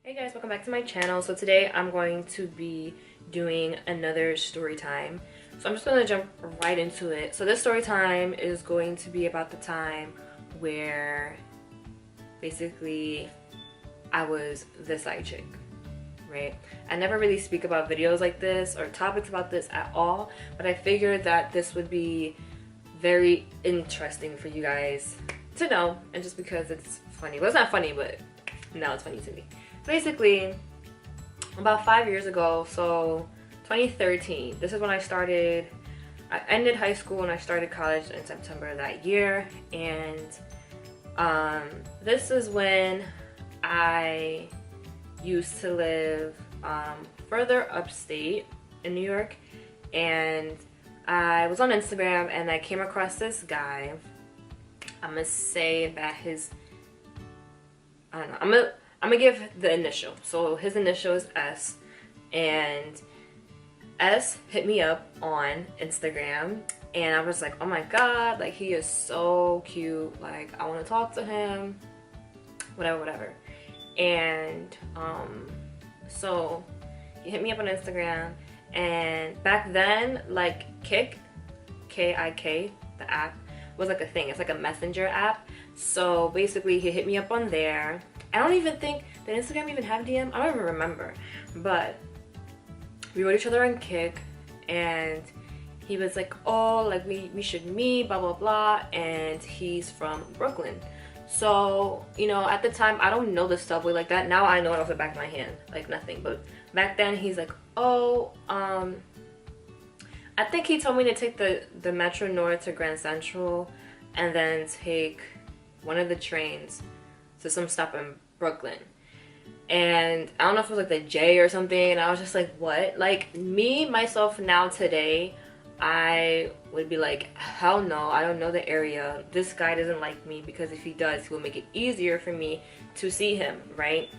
Hey guys, welcome back to my channel. So today I'm going to be doing another story time. So I'm just going to jump right into it. So this story time is going to be about the time where basically I was the side chick, right? I never really speak about videos like this or topics about this at all, but I figured that this would be very interesting for you guys to know, and just because it's funny. Well, it's not funny, but now it's funny to me. Basically, about 5 years ago, so 2013, this is when I ended high school and I started college in September of that year. And this is when I used to live further upstate in New York. And I was on Instagram and I came across this guy. I'm gonna say that I don't know, I'm gonna give the initial. So his initial is S, and S hit me up on Instagram, and I was like, oh my god, like he is so cute, like I want to talk to him, whatever. And so he hit me up on Instagram, and back then, like Kik, K-I-K, the app was like a thing. It's like a messenger app. So basically he hit me up on there. I don't even think, did Instagram even have DM? I don't even remember. But we wrote each other on Kik, and he was like, oh, like we should meet, blah blah blah. And he's from Brooklyn. So, you know, at the time I don't know the subway like that. Now I know it off the back of my hand, like nothing. But back then he's like, oh, I think he told me to take the Metro North to Grand Central and then take one of the trains to some stop in Brooklyn. And I don't know if it was like the J or something, and I was just like, what? Like, me, myself, now today, I would be like, hell no, I don't know the area. This guy doesn't like me, because if he does, he will make it easier for me to see him, right?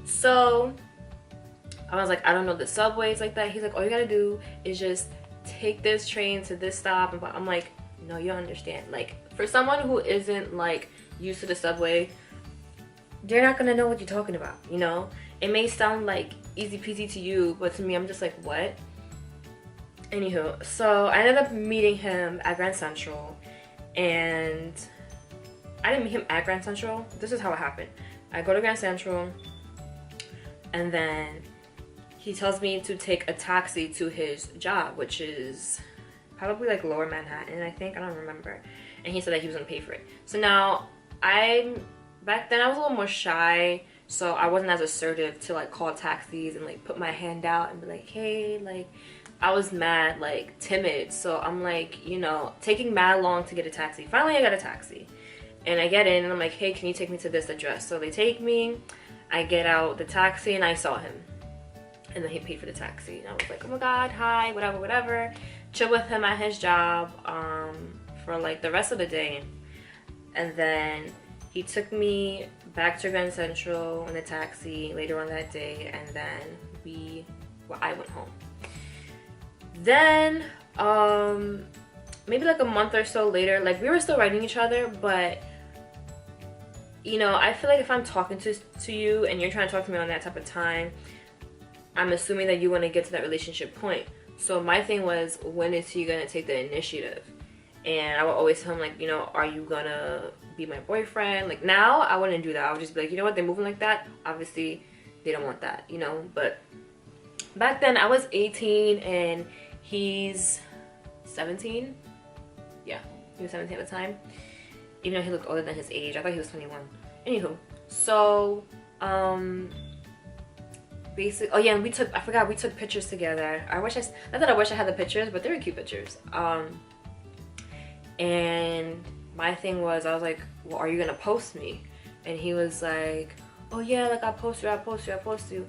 So I was like, I don't know the subways like that. He's like, all you gotta do is just take this train to this stop. And I'm like, no, you don't understand. Like, for someone who isn't like used to the subway, they're not gonna know what you're talking about, you know? It may sound like easy peasy to you, but to me, I'm just like, what? Anywho, so I ended up meeting him at Grand Central, and I didn't meet him at Grand Central. This is how it happened. I go to Grand Central, and then he tells me to take a taxi to his job, which is probably like Lower Manhattan, I think. I don't remember. And he said that he was gonna pay for it. So now, back then I was a little more shy, so I wasn't as assertive to like call taxis and like put my hand out and be like, hey, like I was mad, like timid. So I'm like, you know, taking mad long to get a taxi. Finally I got a taxi, and I get in and I'm like, hey, can you take me to this address? So they take me, I get out the taxi, and I saw him, and then he paid for the taxi, and I was like, oh my god, hi, whatever. Chill with him at his job for like the rest of the day. And then he took me back to Grand Central in a taxi later on that day, and then I went home. Then maybe like a month or so later, like we were still writing each other, but you know, I feel like if I'm talking to you and you're trying to talk to me on that type of time, I'm assuming that you want to get to that relationship point. So my thing was, when is he gonna take the initiative? And I would always tell him, like, you know, are you gonna be my boyfriend? Like, now I wouldn't do that. I would just be like, you know what, they're moving like that, obviously they don't want that, you know. But back then I was 18 and he's 17. Yeah, he was 17 at the time, even though he looked older than his age. I thought he was 21. Anywho, so basically, oh yeah, and we took pictures together. I wish I had the pictures, but they were cute pictures. And my thing was, I was like, well, are you gonna post me? And he was like, oh yeah, like I'll post you.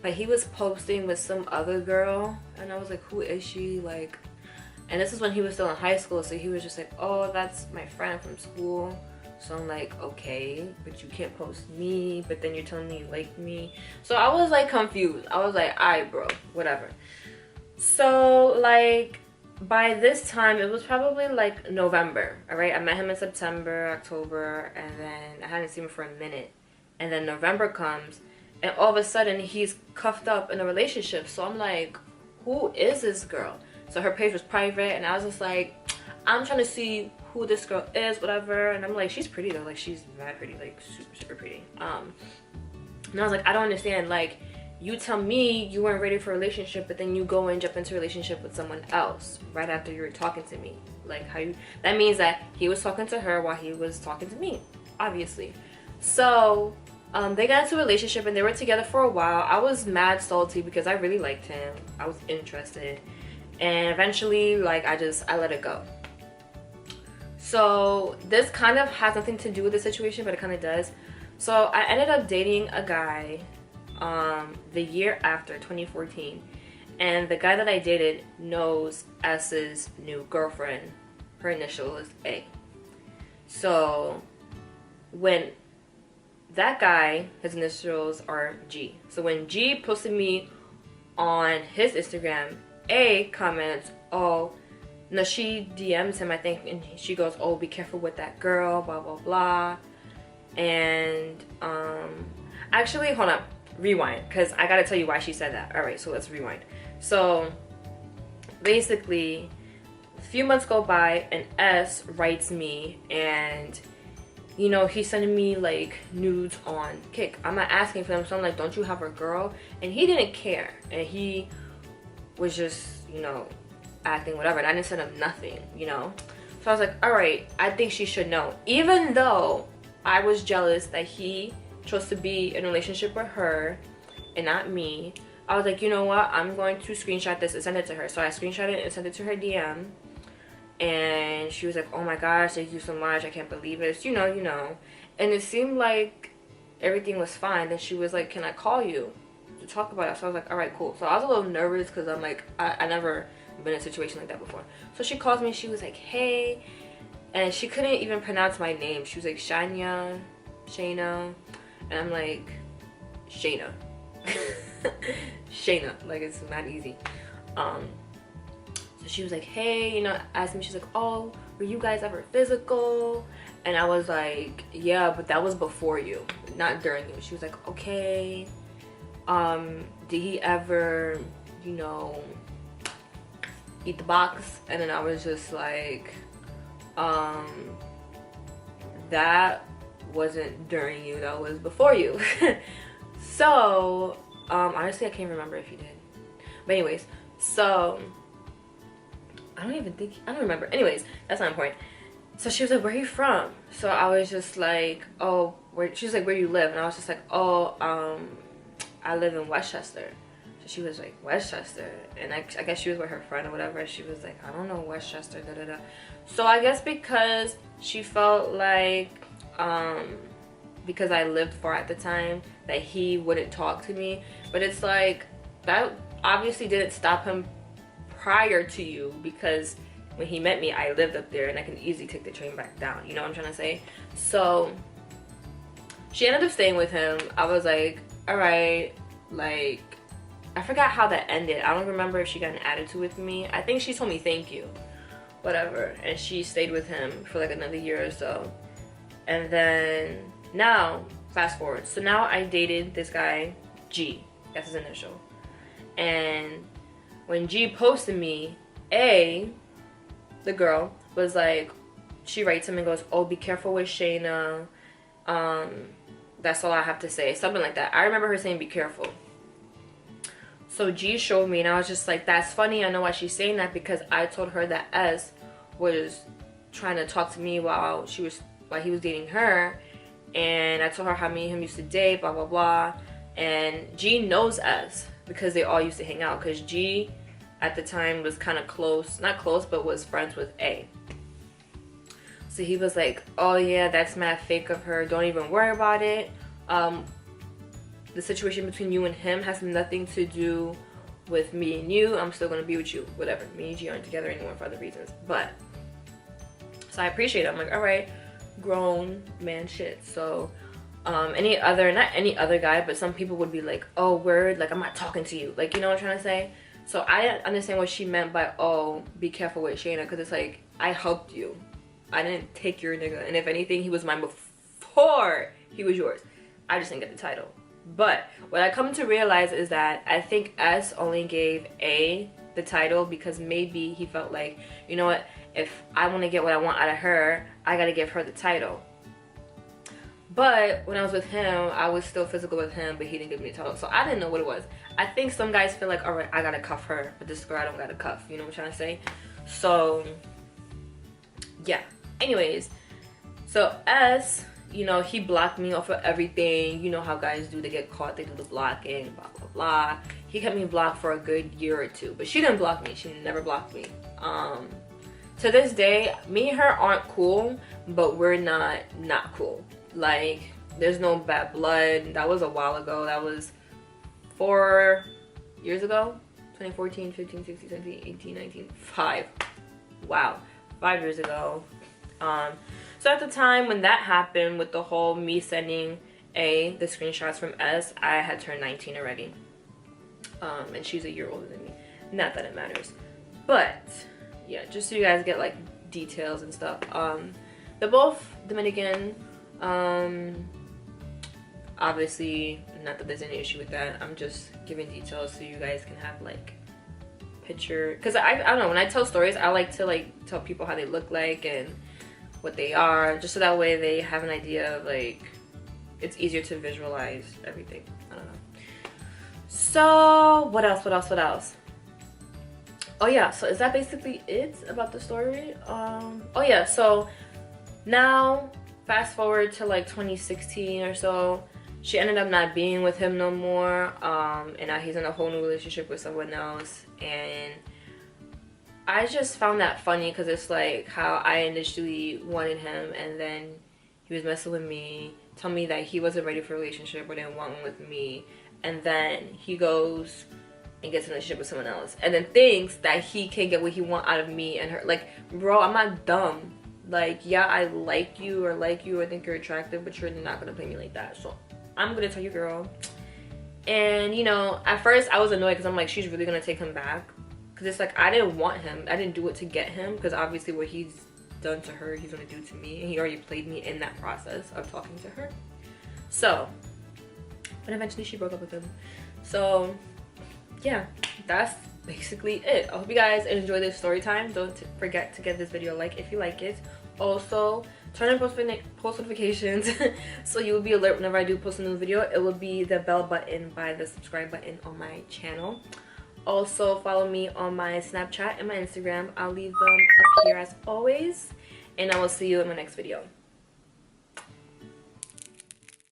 But he was posting with some other girl, and I was like, who is she? Like, and this is when he was still in high school, so he was just like, oh, that's my friend from school. So I'm like, okay, but you can't post me, but then you're telling me you like me. So I was like confused. I was like, alright bro, whatever. So like, by this time, it was probably like November, all right? I met him in September, October, and then I hadn't seen him for a minute. And then November comes, and all of a sudden he's cuffed up in a relationship. So I'm like, who is this girl? So her page was private, and I was just like, I'm trying to see who this girl is, whatever. And I'm like, she's pretty though, like she's mad pretty, like super pretty. And I was like, I don't understand, like, you tell me you weren't ready for a relationship, but then you go and jump into a relationship with someone else right after you were talking to me. Like, how you, that means that he was talking to her while he was talking to me, obviously. So they got into a relationship and they were together for a while. I was mad salty because I really liked him, I was interested, and eventually, like, I let it go. So this kind of has nothing to do with the situation, but it kind of does. So I ended up dating a guy the year after, 2014, and the guy that I dated knows S's new girlfriend. Her initial is A. So when that guy, his initials are G. So when G posted me on his Instagram, A comments, oh, no, she DMs him, I think, and she goes, oh, be careful with that girl, blah blah blah. And actually, hold up, rewind, because I gotta tell you why she said that. All right, so let's rewind. So basically, a few months go by and S writes me, and you know, he's sending me like nudes on Kick. I'm not asking for them, so I'm like, don't you have a girl? And he didn't care, and he was just, you know, acting whatever, and I didn't send him nothing, you know. So I was like, all right, I think she should know. Even though I was jealous that he chose to be in a relationship with her and not me, I was like, you know what, I'm going to screenshot this and send it to her. So I screenshot it and sent it to her DM, and she was like, oh my gosh, thank you so much, I can't believe it, you know. And it seemed like everything was fine. Then she was like, can I call you to talk about it? So I was like, all right, cool. So I was a little nervous because I'm like, I never been in a situation like that before. So she calls me, she was like, hey, and she couldn't even pronounce my name. She was like, Shania, Shayna, and I'm like, Shayna. Shayna, like, it's not easy. So she was like, hey, you know, asked me, she's like, oh, were you guys ever physical? And I was like, yeah, but that was before you, not during you. She was like, okay, did he ever, you know, eat the box? And then I was just like, that wasn't during you, that was before you. So honestly, I can't remember if you did, but anyways, so I don't remember. Anyways, that's not important. So she was like, where are you from? So I was just like, oh, where? She was like, where do you live? And I was just like, oh, I live in Westchester. So she was like, Westchester? And I guess she was with her friend or whatever. She was like, I don't know Westchester, da da da. So I guess because she felt like, because I lived far at the time, that he wouldn't talk to me. But it's like, that obviously didn't stop him prior to you, because when he met me, I lived up there and I can easily take the train back down. You know what I'm trying to say? So she ended up staying with him. I was like, all right, like, I forgot how that ended. I don't remember if she got an attitude with me. I think she told me thank you, whatever, and she stayed with him for like another year or so. And then now, fast forward, so now I dated this guy G, that's his initial. And when G posted me, A, the girl, was like, she writes him and goes, oh, be careful with Shayna, that's all I have to say, something like that. I remember her saying be careful. So G showed me, and I was just like, that's funny, I know why she's saying that, because I told her that S was trying to talk to me while he was dating her, and I told her how me and him used to date, blah blah blah. And G knows S because they all used to hang out, because G at the time was kind of close, not close, but was friends with A. So he was like, oh yeah, that's mad fake of her, don't even worry about it. The situation between you and him has nothing to do with me and you. I'm still gonna be with you, whatever. Me and G aren't together anymore for other reasons. But so I appreciate it. I'm like, all right, grown man shit. So not any other guy, but some people would be like, oh, word, like, I'm not talking to you, like, you know what I'm trying to say? So I understand what she meant by, oh, be careful with Shayna, because it's like, I helped you, I didn't take your nigga, and if anything, he was mine before he was yours. I just didn't get the title. But what I come to realize is that I think S only gave A the title because maybe he felt like, you know what, if I want to get what I want out of her, I gotta give her the title. But when I was with him, I was still physical with him, but he didn't give me the title. So I didn't know what it was. I think some guys feel like, alright, I gotta cuff her, but this girl I don't gotta cuff. You know what I'm trying to say? So, yeah. Anyways, so S, you know, he blocked me off of everything. You know how guys do, they get caught, they do the blocking, blah, blah, blah. He kept me blocked for a good year or two, but she didn't block me. She never blocked me. To this day, me and her aren't cool, but we're not cool. Like, there's no bad blood. That was a while ago. That was 4 years ago. 2014, 15, 16, 17, 18, 19, 5. Wow. 5 years ago. So at the time when that happened, with the whole me sending the screenshots from S, I had turned 19 already. And she's a year older than me. Not that it matters. But, yeah, just so you guys get, like, details and stuff. They're both Dominican. Obviously, not that there's any issue with that. I'm just giving details so you guys can have, like, picture. Because I don't know, when I tell stories, I like to, like, tell people how they look like and what they are, just so that way they have an idea of, like, it's easier to visualize everything. I don't know. So what else? Oh yeah, so is that basically it about the story? Oh yeah, so now fast forward to like 2016 or so, she ended up not being with him no more, and now he's in a whole new relationship with someone else. And I just found that funny because it's like how I initially wanted him, and then he was messing with me, telling me that he wasn't ready for a relationship or didn't want one with me, and then he goes and gets in a relationship with someone else, and then thinks that he can get what he want out of me and her. Like, bro, I'm not dumb. Like, yeah, I like you or think you're attractive, but you're not gonna play me like that. So I'm gonna tell you, girl. And you know, at first I was annoyed because I'm like, she's really gonna take him back, because it's like I didn't want him. I didn't do it to get him, because obviously what he's done to her, he's gonna do to me, and he already played me in that process of talking to her. So, but eventually she broke up with him. So yeah, that's basically it. I hope you guys enjoy this story time. Don't forget to give this video a like if you like it. Also, turn on post notifications so you will be alert whenever I do post a new video. It will be the bell button by the subscribe button on my channel. Also, follow me on my Snapchat and my Instagram. I'll leave them up here as always. And I will see you in my next video.